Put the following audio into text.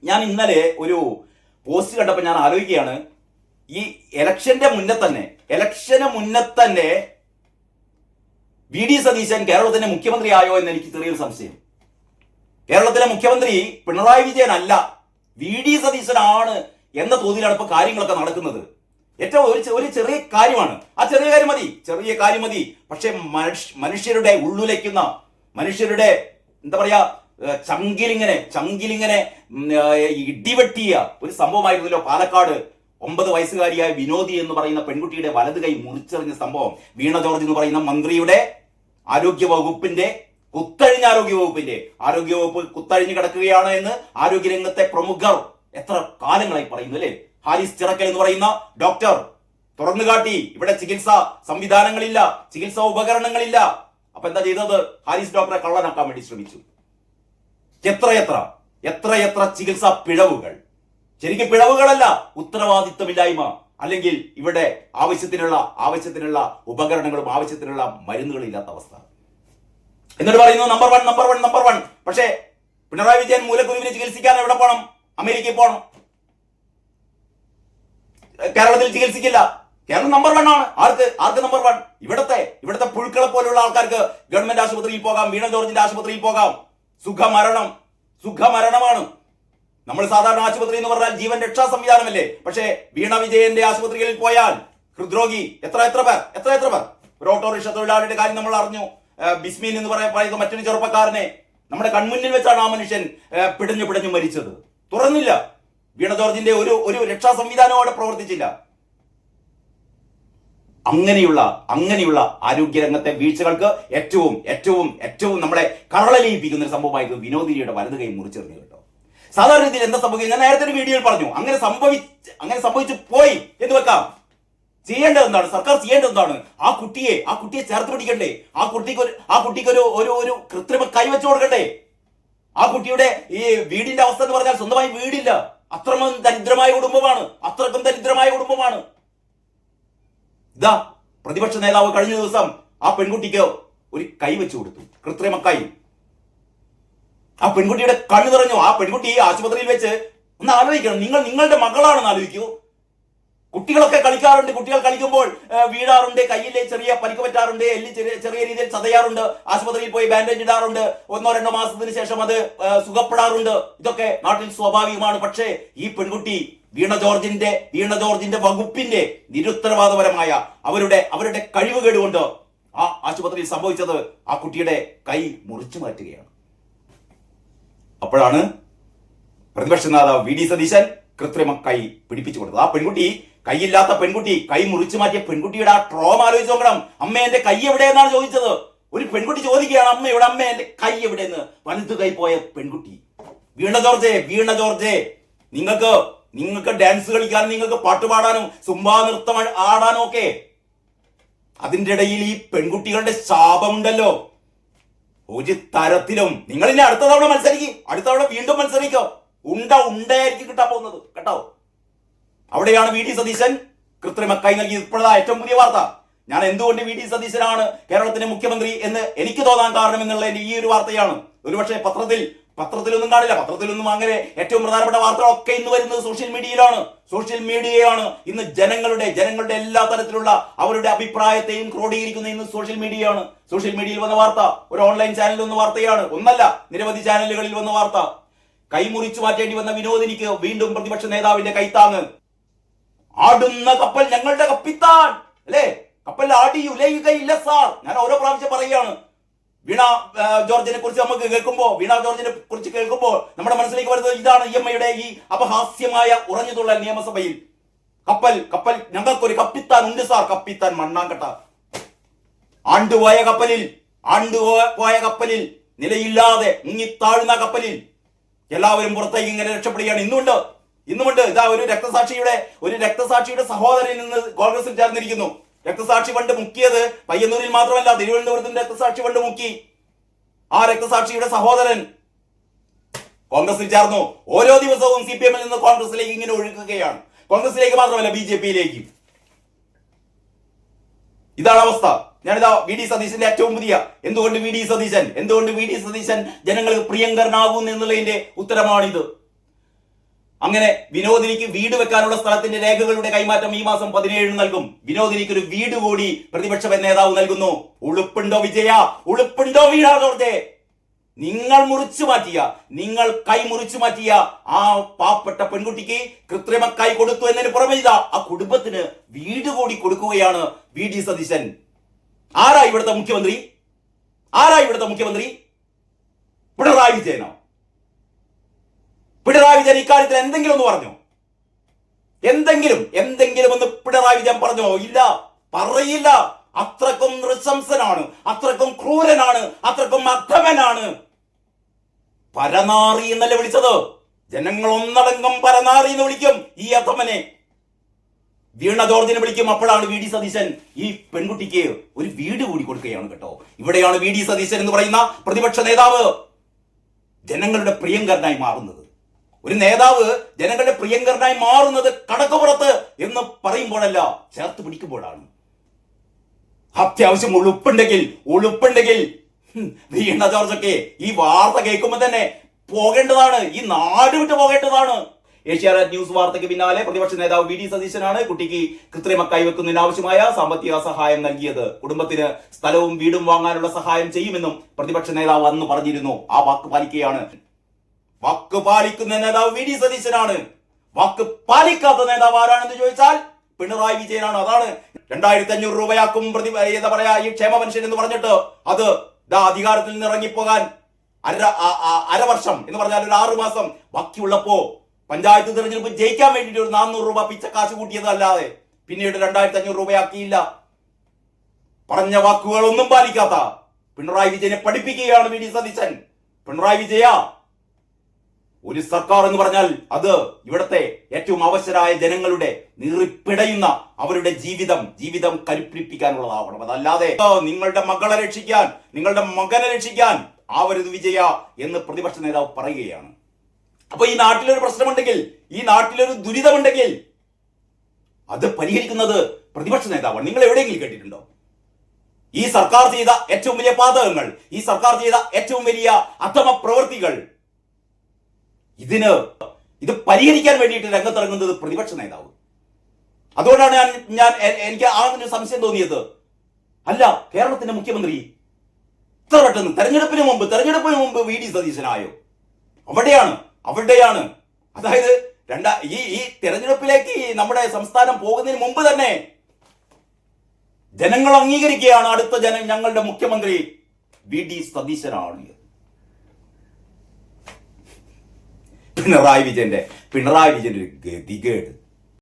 ഞാൻ ഇന്നലെ ഒരു പോസ്റ്റ് കണ്ടപ്പോൾ ഞാൻ ആലോചിക്കുകയാണ്, ഈ ഇലക്ഷന് മുന്നേ തന്നെ വി ഡി സതീശൻ കേരളത്തിന്റെ മുഖ്യമന്ത്രി ആയോ എന്ന് എനിക്ക് ചെറിയൊരു സംശയം. കേരളത്തിലെ മുഖ്യമന്ത്രി പിണറായി വിജയൻ അല്ല, വി ഡി സതീശനാണ് എന്ന തോതിലാണ് ഇപ്പൊ കാര്യങ്ങളൊക്കെ നടക്കുന്നത്. ഏറ്റവും ഒരു ചെറിയ കാര്യമാണ്, ആ ചെറിയ കാര്യം മതി. പക്ഷെ മനുഷ്യരുടെ ഉള്ളുലയ്ക്കുന്ന, മനുഷ്യരുടെ എന്താ പറയാ, ചങ്കിലിങ്ങനെ ഇടിവെട്ടിയ ഒരു സംഭവമായിരുന്നല്ലോ പാലക്കാട് 9 വയസ്സുകാരിയായ വിനോദി എന്ന് പറയുന്ന പെൺകുട്ടിയുടെ വലത് കൈ മുറിച്ചെറിഞ്ഞ സംഭവം. വീണ ജോർജ് എന്ന് പറയുന്ന മന്ത്രിയുടെ കുത്തഴിഞ്ഞ ആരോഗ്യവകുപ്പ് കുത്തഴിഞ്ഞു കിടക്കുകയാണ് എന്ന് ആരോഗ്യരംഗത്തെ പ്രമുഖർ എത്ര കാലങ്ങളായി പറയുന്നു അല്ലേ. ഹാരിസ് ചിറക്കൽ എന്ന് പറയുന്ന ഡോക്ടർ തുറന്നുകാട്ടി, ഇവിടെ ചികിത്സാ സംവിധാനങ്ങളില്ല, ചികിത്സാ ഉപകരണങ്ങളില്ല. അപ്പൊ എന്താ ചെയ്തത്? ഹാരിസ് ഡോക്ടറെ കള്ളനാക്കാൻ വേണ്ടി ശ്രമിച്ചു. എത്രയെത്ര ചികിത്സാ പിഴവുകൾ, ശരിക്കും പിഴവുകളല്ല, ഉത്തരവാദിത്വമില്ലായ്മ, അല്ലെങ്കിൽ ഇവിടെ ആവശ്യത്തിനുള്ള ഉപകരണങ്ങളും ആവശ്യത്തിനുള്ള മരുന്നുകളും ഇല്ലാത്ത അവസ്ഥ. എന്നിട്ട് പറയുന്നു നമ്പർ വൺ. പക്ഷേ പിണറായി വിജയൻ മൂലക്കുരുവിനെ ചികിത്സിക്കാൻ എവിടെ പോകണം? അമേരിക്കയിൽ പോകണം. കേരളത്തിൽ ചികിത്സിക്കില്ല. കേരളം നമ്പർ 1 ആണ്. ആർക്ക് നമ്പർ 1? ഇവിടുത്തെ പുഴുക്കളെ പോലുള്ള ആൾക്കാർക്ക് ഗവൺമെന്റ് ആശുപത്രിയിൽ പോകാം, വീണ ജോർജിന്റെ ആശുപത്രിയിൽ പോകാം. സുഖമരണമാണ്. നമ്മൾ സാധാരണ ആശുപത്രി എന്ന് പറഞ്ഞാൽ ജീവൻ രക്ഷാ സംവിധാനമല്ലേ. പക്ഷേ വീണ വിജയന്റെ ആശുപത്രികളിൽ പോയാൽ ഹൃദ്രോഗി എത്ര പേർ. ഒരു ഓട്ടോറിക്ഷ തൊഴിലാളിയുടെ കാര്യം നമ്മൾ അറിഞ്ഞു. ബിസ്മീൻ എന്ന് പറയുന്ന മറ്റൊരു ചെറുപ്പക്കാരനെ നമ്മുടെ കൺമുന്നിൽ വെച്ചാണ് ആ മനുഷ്യൻ പിടഞ്ഞു മരിച്ചത്. തുറന്നില്ല. വീണ ജോർജിന്റെ ഒരു രക്ഷാ സംവിധാനവും അവിടെ പ്രവർത്തിച്ചില്ല. അങ്ങനെയുള്ള ആരോഗ്യരംഗത്തെ വീഴ്ചകൾക്ക് ഏറ്റവും നമ്മളെ കരളലിയിപ്പിക്കുന്ന ഒരു സംഭവമായിരുന്നു വിനോദിനിയുടെ വലത് കൈ മുറിച്ചെറിഞ്ഞു കേട്ടോ. സാധാരണ രീതിയിൽ എന്താ സംഭവിക്കുക? ഞാൻ നേരത്തെ ഒരു വീഡിയോയിൽ പറഞ്ഞു, അങ്ങനെ സംഭവിച്ചു പോയി എന്ന് വെക്കാം. സർക്കാർ ചെയ്യേണ്ടത് എന്താണ്? ആ കുട്ടിയെ ചേർത്ത് പിടിക്കണ്ടേ? ആ കുട്ടിക്ക് ഒരു കൃത്രിമ കൈവച്ചു കൊടുക്കണ്ടേ? ആ കുട്ടിയുടെ ഈ വീടിന്റെ അവസ്ഥ എന്ന് പറഞ്ഞാൽ സ്വന്തമായി വീടില്ല. അത്രക്കും ദരിദ്രമായ കുടുംബമാണ്. ഇതാ പ്രതിപക്ഷ നേതാവ് കഴിഞ്ഞ ദിവസം ആ പെൺകുട്ടിക്ക് ഒരു കൈ വെച്ചു കൊടുത്തു, കൃത്രിമ കൈ. ആ പെൺകുട്ടിയുടെ കണ്ണു നിറഞ്ഞു. ആ പെൺകുട്ടി ആശുപത്രിയിൽ വെച്ച് ഒന്ന് ആലോചിക്കണം, നിങ്ങളുടെ മകളാണെന്ന് ആലോചിക്കൂ. കുട്ടികളൊക്കെ കളിക്കാറുണ്ട്. കുട്ടികൾ കളിക്കുമ്പോൾ വീഴാറുണ്ട്, കയ്യിലെ ചെറിയ പരിക്ക് പറ്റാറുണ്ട്, എല്ലി ചെറിയ രീതിയിൽ ചതയാറുണ്ട്. ആശുപത്രിയിൽ പോയി ബാൻഡേജ് ഇടാറുണ്ട്. 1-2 മാസത്തിന് ശേഷം അത് സുഖപ്പെടാറുണ്ട്. ഇതൊക്കെ നാട്ടിൽ സ്വാഭാവികമാണ്. പക്ഷേ ഈ പെൺകുട്ടി വീണ ജോർജിന്റെ വകുപ്പിന്റെ നിരുത്തരവാദപരമായ അവരുടെ കഴിവുകേട് കൊണ്ട് ആ ആശുപത്രിയിൽ സംഭവിച്ചത് ആ കുട്ടിയുടെ കൈ മുറിച്ചു മാറ്റുകയാണ്. അപ്പോഴാണ് പ്രതിപക്ഷ നേതാവ് വി ഡി സതീശൻ കൃത്രിമ കൈ പിടിപ്പിച്ചു കൊടുത്തത്. ആ പെൺകുട്ടി, കൈയില്ലാത്ത പെൺകുട്ടി, കൈ മുറിച്ചു മാറ്റിയ പെൺകുട്ടിയുടെ ആ ട്രോമ ആലോചിച്ച് നോക്കണം. അമ്മ എന്റെ കൈ എവിടെയെന്നാണ് ചോദിച്ചത്. ഒരു പെൺകുട്ടി ചോദിക്കുകയാണ്, അമ്മ എന്റെ കൈ എവിടെയെന്ന്. വലതു കൈ പോയ പെൺകുട്ടി. വീണ ജോർജെ, നിങ്ങൾക്ക് ഡാൻസ് കളിക്കാനും നിങ്ങൾക്ക് പാട്ടുപാടാനും സുംബാ നൃത്തം ആടാനും ഒക്കെ, അതിന്റെ ഇടയിൽ ഈ പെൺകുട്ടികളുടെ ശാപമുണ്ടല്ലോ. ഒരു തരത്തിലും നിങ്ങൾ ഇനി അടുത്ത തവണ വീണ്ടും മത്സരിക്കോ. ഉണ്ടായിരിക്കും കിട്ടാൻ പോകുന്നത് കേട്ടോ. അവിടെയാണ് വി ഡി സതീശൻ കൃത്രിമ കൈ നൽകിയത്. ഇപ്പോഴാ ഏറ്റവും പുതിയ വാർത്ത. ഞാൻ എന്തുകൊണ്ട് വി ഡി സതീശനാണ് കേരളത്തിന്റെ മുഖ്യമന്ത്രി എന്ന് എനിക്ക് തോന്നാൻ കാരണം എന്നുള്ളതിന്റെ ഈ ഒരു വാർത്തയാണ്. ഒരുപക്ഷെ പത്രത്തിലൊന്നും കാണില്ല. പത്രത്തിലൊന്നും അങ്ങനെ ഏറ്റവും പ്രധാനപ്പെട്ട വാർത്തകളൊക്കെ ഇന്ന് വരുന്നത് സോഷ്യൽ മീഡിയയാണ്. ഇന്ന് ജനങ്ങളുടെ എല്ലാ തരത്തിലുള്ള അവരുടെ അഭിപ്രായത്തെയും ക്രോഡീകരിക്കുന്ന ഇന്ന് സോഷ്യൽ മീഡിയയാണ്. സോഷ്യൽ മീഡിയയിൽ വന്ന വാർത്ത ഒരു ഓൺലൈൻ ചാനലിൽ വന്ന വാർത്തയാണ്. ഒന്നല്ല, നിരവധി ചാനലുകളിൽ വന്ന വാർത്ത. കൈ മുറിച്ചു മാറ്റേണ്ടി വന്ന വിനോദിനിക്ക് വീണ്ടും പ്രതിപക്ഷ നേതാവിന്റെ കൈത്താങ്ങ്. ആടുന്ന കപ്പൽ ഞങ്ങളുടെ കപ്പിത്താൻ അല്ലേ? കപ്പൽ ആടി ഉലയുകയില്ല സാർ. ഞാൻ ഓരോ പ്രാവശ്യം പറയുകയാണ്. വീണ ജോർജിനെ കുറിച്ച് കേൾക്കുമ്പോൾ നമ്മുടെ മനസ്സിലേക്ക് വരുന്നത് ഇതാണ്. EMIയുടെ ഈ അപഹാസ്യമായ ഉറഞ്ഞുതുള്ളൽ നിയമസഭയിൽ. കപ്പൽ ഞങ്ങൾക്കൊരു കപ്പിത്താൻ ഉണ്ട് സാർ. കപ്പിത്താൻ മണ്ണാങ്കട്ട. ആണ്ടുപോയ കപ്പലിൽ നിലയില്ലാതെ മുങ്ങിത്താഴുന്ന കപ്പലിൽ എല്ലാവരും പുറത്തേക്ക് ഇങ്ങനെ രക്ഷപ്പെടുകയാണ്. ഇന്നുമുണ്ട് ഇതാ ഒരു രക്തസാക്ഷിയുടെ സഹോദരൻ നിന്ന് കോൺഗ്രസിൽ ചേർന്നിരിക്കുന്നു. രക്തസാക്ഷി ഫണ്ട് മുക്കിയത് പയ്യന്നൂരിൽ മാത്രമല്ല, തിരുവനന്തപുരത്തിന്റെ രക്തസാക്ഷി ഫണ്ട് മുക്കി. ആ രക്തസാക്ഷിയുടെ സഹോദരൻ കോൺഗ്രസിൽ ചേർന്നു. ഓരോ ദിവസവും CPM നിന്ന് കോൺഗ്രസിലേക്ക് ഇങ്ങനെ ഒഴുകുകയാണ്. കോൺഗ്രസിലേക്ക് മാത്രമല്ല, BJP-യിലേക്ക്. ഇതാണ് അവസ്ഥ. ഞാനിതാ വി ഡി സതീശന്റെ ഏറ്റവും പുതിയ എന്തുകൊണ്ട് വി ഡി സതീശൻ ജനങ്ങൾക്ക് പ്രിയങ്കരനാകുന്നു എന്നുള്ളതിന്റെ ഉത്തരമാണിത്. അങ്ങനെ വിനോദിനിക്ക് വീട് വെക്കാനുള്ള സ്ഥലത്തിന്റെ രേഖകളുടെ കൈമാറ്റം ഈ മാസം 17 നൽകും. വിനോദിനിക്ക് ഒരു വീട് കൂടി പ്രതിപക്ഷ നേതാവ് നൽകുന്നു. ഉളുപ്പുണ്ടോ വിജയ? ഉളുപ്പുണ്ടോ വീണ ജോർജ്? നിങ്ങൾ മുറിച്ചു മാറ്റിയ, നിങ്ങൾ കൈ മുറിച്ചു മാറ്റിയ ആ പാവപ്പെട്ട പെൺകുട്ടിക്ക് കൃത്രിമ കൈ കൊടുത്തു എന്നതിന് പുറമെ ആ കുടുംബത്തിന് വീട് കൂടി കൊടുക്കുകയാണ് വി ഡി സതീശൻ. ആരാ ഇവിടുത്തെ മുഖ്യമന്ത്രി? ആരാ ഇവിടുത്തെ മുഖ്യമന്ത്രി? പിണറായി വിജയനോ? പിണറായി വിജയൻ ഇക്കാര്യത്തിൽ എന്തെങ്കിലും ഒന്ന് പറഞ്ഞോ? എന്തെങ്കിലും ഒന്ന് പിണറായി വിജയൻ പറഞ്ഞോ? ഇല്ല, പറയില്ല. അത്രക്കും നൃശംസനാണ്, അത്രക്കും ക്രൂരനാണ്, അത്രക്കും അധമനാണ്. പരനാറി എന്നല്ലേ വിളിച്ചത്? ജനങ്ങൾ ഒന്നടങ്കം പരനാറി എന്ന് വിളിക്കും ഈ അധമനെ. വീണ ജോർജിനെ വിളിക്കും. അപ്പോഴാണ് വി ഡി സതീശൻ ഈ പെൺകുട്ടിക്ക് ഒരു വീട് കൂടി കൊടുക്കുകയാണ് കേട്ടോ. ഇവിടെയാണ് വി ഡി സതീശൻ എന്ന് പറയുന്ന പ്രതിപക്ഷ നേതാവ് ജനങ്ങളുടെ പ്രിയങ്കരനായി മാറുന്നത്. ഒരു നേതാവ് ജനങ്ങളുടെ പ്രിയങ്കരനായി മാറുന്നത് കടക്കുപുറത്ത് എന്ന് പറയുമ്പോഴല്ല, ചേർത്ത് പിടിക്കുമ്പോഴാണ്. അത്യാവശ്യം ഉളുപ്പുണ്ടെങ്കിൽ വീണ ജോർജൊക്കെ ഈ വാർത്ത കേൾക്കുമ്പോൾ തന്നെ പോകേണ്ടതാണ്, ഈ നാട് വിട്ട് പോകേണ്ടതാണ്. ഏഷ്യാനെറ്റ് ന്യൂസ് വാർത്തയ്ക്ക് പിന്നാലെ പ്രതിപക്ഷ നേതാവ് വി ഡി സതീശനാണ് കുട്ടിക്ക് കൃത്രിമ കൈവെക്കുന്നതിന് ആവശ്യമായ സാമ്പത്തിക സഹായം നൽകിയത്. കുടുംബത്തിന് സ്ഥലവും വീടും വാങ്ങാനുള്ള സഹായം ചെയ്യുമെന്നും പ്രതിപക്ഷ നേതാവ് അന്ന് പറഞ്ഞിരുന്നു. ആ വാക്ക് പാലിക്കുകയാണ്. വാക്ക് പാലിക്കുന്ന നേതാവ് വി ഡി സതീശനാണ്. വാക്ക് പാലിക്കാത്ത നേതാവ് ആരാണെന്ന് ചോദിച്ചാൽ പിണറായി വിജയനാണ്. അതാണ് 2500 രൂപയാക്കും എന്താ പറയാ ഈ ക്ഷേമ പെൻഷൻ എന്ന് പറഞ്ഞിട്ട് അത് അധികാരത്തിൽ നിന്ന് ഇറങ്ങിപ്പോകാൻ അരവർഷം എന്ന് പറഞ്ഞാൽ ഒരു 6 മാസം ബാക്കിയുള്ളപ്പോ പഞ്ചായത്ത് തെരഞ്ഞെടുപ്പ് ജയിക്കാൻ വേണ്ടിയിട്ട് ഒരു 400 രൂപ പിച്ചക്കാശ് കൂട്ടിയത് അല്ലാതെ പിന്നീട് 2500 രൂപയാക്കിയില്ല. പറഞ്ഞ വാക്കുകളൊന്നും പാലിക്കാത്ത പിണറായി വിജയനെ പഠിപ്പിക്കുകയാണ് വി ഡി സതീശൻ. പിണറായി വിജയ, ഒരു സർക്കാർ എന്ന് പറഞ്ഞാൽ അത് ഇവിടത്തെ ഏറ്റവും അവശരായ ജനങ്ങളുടെ നീറിപ്പിടയുന്ന അവരുടെ ജീവിതം കരുപ്പിടിപ്പിക്കാനുള്ളതാവണം. അതല്ലാതെ നിങ്ങളുടെ മകളെ രക്ഷിക്കാൻ, നിങ്ങളുടെ മകനെ രക്ഷിക്കാൻ ആവരുത് വിജയ എന്ന് പ്രതിപക്ഷ നേതാവ് പറയുകയാണ്. അപ്പൊ ഈ നാട്ടിലൊരു പ്രശ്നമുണ്ടെങ്കിൽ, ഈ നാട്ടിലൊരു ദുരിതമുണ്ടെങ്കിൽ അത് പരിഹരിക്കുന്നത് പ്രതിപക്ഷ നേതാവാണ്. നിങ്ങൾ എവിടെയെങ്കിലും കേട്ടിട്ടുണ്ടോ? ഈ സർക്കാർ ചെയ്ത ഏറ്റവും വലിയ പാതകങ്ങൾ, ഈ സർക്കാർ ചെയ്ത ഏറ്റവും വലിയ അധമ പ്രവൃത്തികൾ, ഇത് പരിഹരിക്കാൻ വേണ്ടിയിട്ട് രംഗത്തിറങ്ങുന്നത് പ്രതിപക്ഷ നേതാവ്. അതുകൊണ്ടാണ് എനിക്ക് ആ ഒരു സംശയം തോന്നിയത്. അല്ല, കേരളത്തിന്റെ മുഖ്യമന്ത്രി ഇത്ര പെട്ടെന്ന് തെരഞ്ഞെടുപ്പിന് മുമ്പ് വി ഡി സതീശനായോ? അവിടെയാണ് അതായത് ഈ തെരഞ്ഞെടുപ്പിലേക്ക് നമ്മുടെ സംസ്ഥാനം പോകുന്നതിന് മുമ്പ് തന്നെ ജനങ്ങൾ അംഗീകരിക്കുകയാണ് അടുത്ത ഞങ്ങളുടെ മുഖ്യമന്ത്രി വി ഡി സതീശനാണ്. പിണറായി വിജയന്റെ ഒരു ഗതികേട്.